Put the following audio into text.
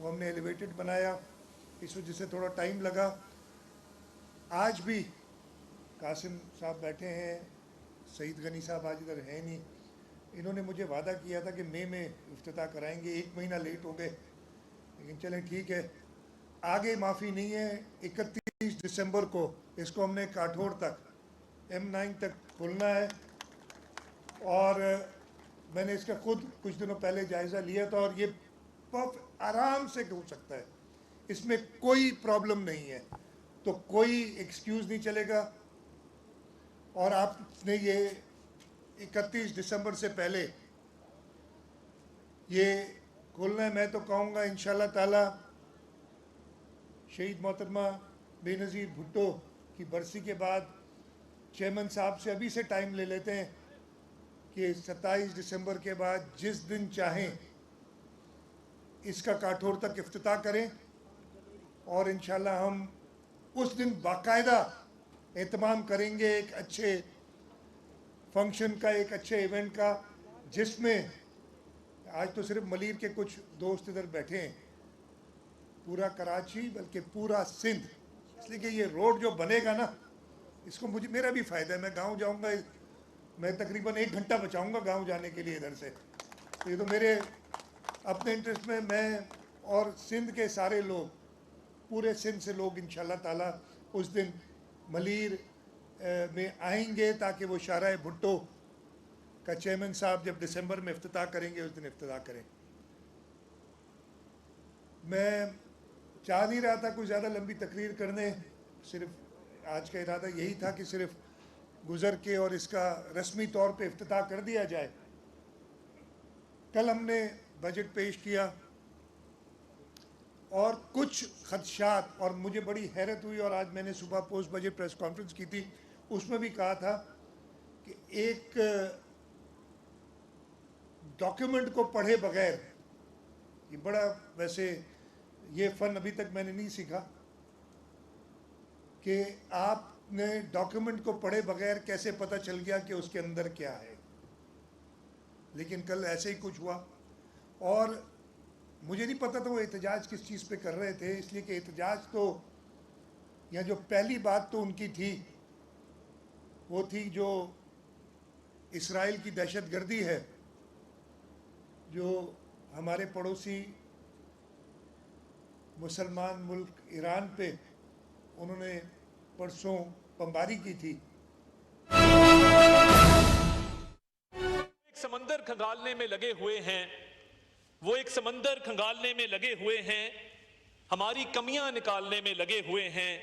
वो हमने एलिवेटेड बनाया, इस वजह से थोड़ा टाइम लगा। आज भी कासिम साहब बैठे हैं, सईद गनी साहब आज इधर हैं नहीं, इन्होंने मुझे वादा किया था कि मई में इफ्तिताह कराएंगे, 1 महीना लेट हो गए, लेकिन चलें ठीक है, आगे माफ़ी नहीं है। 31 दिसंबर को इसको हमने काठोड़ तक M9 तक खोलना है, और मैंने इसका खुद कुछ दिनों पहले जायज़ा लिया था, और ये आराम से हो सकता है, इसमें कोई प्रॉब्लम नहीं है, तो कोई एक्सक्यूज़ नहीं चलेगा। और आपने ये 31 दिसंबर से पहले ये खोलना है। मैं तो कहूँगा इंशाल्लाह ताला शहीद मोहतरमा बेनज़ीर भुट्टो की बरसी के बाद चेयरमैन साहब से अभी से टाइम ले लेते हैं कि 27 दिसंबर के बाद जिस दिन चाहें इसका काठोर तक इफ्तिताह करें, और इंशाल्लाह हम उस दिन बाकायदा एहतमाम करेंगे एक अच्छे फंक्शन का, एक अच्छे इवेंट का, जिसमें आज तो सिर्फ मलीर के कुछ दोस्त इधर बैठे हैं, पूरा कराची बल्कि पूरा सिंध, इसलिए कि ये रोड जो बनेगा ना, इसको मेरा भी फ़ायदा है। मैं गांव जाऊंगा, मैं तकरीबन 1 घंटा बचाऊंगा गांव जाने के लिए इधर से, तो ये तो मेरे अपने इंटरेस्ट में, मैं और सिंध के सारे लोग, पूरे सिंध से लोग इंशाल्लाह ताला उस दिन मलीर में आएंगे, ताकि वो शाहराह भुट्टो का चेयरमैन साहब जब दिसंबर में इफ्तिताह करेंगे उस दिन इफ्तिताह करें। मैं चाह नहीं रहा था कोई ज़्यादा लंबी तकरीर करने, सिर्फ आज का इरादा यही था कि सिर्फ गुज़र के और इसका रस्मी तौर पे इफ्तिताह कर दिया जाए। कल हमने बजट पेश किया और कुछ खदशात, और मुझे बड़ी हैरत हुई, और आज मैंने सुबह पोस्ट बजट प्रेस कॉन्फ्रेंस की थी, उसमें भी कहा था कि एक डॉक्यूमेंट को पढ़े बगैर, ये बड़ा, वैसे ये फ़न अभी तक मैंने नहीं सीखा कि आपने डॉक्यूमेंट को पढ़े बगैर कैसे पता चल गया कि उसके अंदर क्या है, लेकिन कल ऐसे ही कुछ हुआ। और मुझे नहीं पता था वो एहतजाज किस चीज़ पे कर रहे थे, इसलिए कि एहतजाज तो, या जो पहली बात तो उनकी थी वो थी जो इसराइल की दहशतगर्दी है, जो हमारे पड़ोसी मुसलमान मुल्क ईरान पे उन्होंने परसों बमबारी की थी। एक समंदर खंगालने में लगे हुए हैं, वो एक समंदर खंगालने में लगे हुए हैं, हमारी कमियां निकालने में लगे हुए हैं।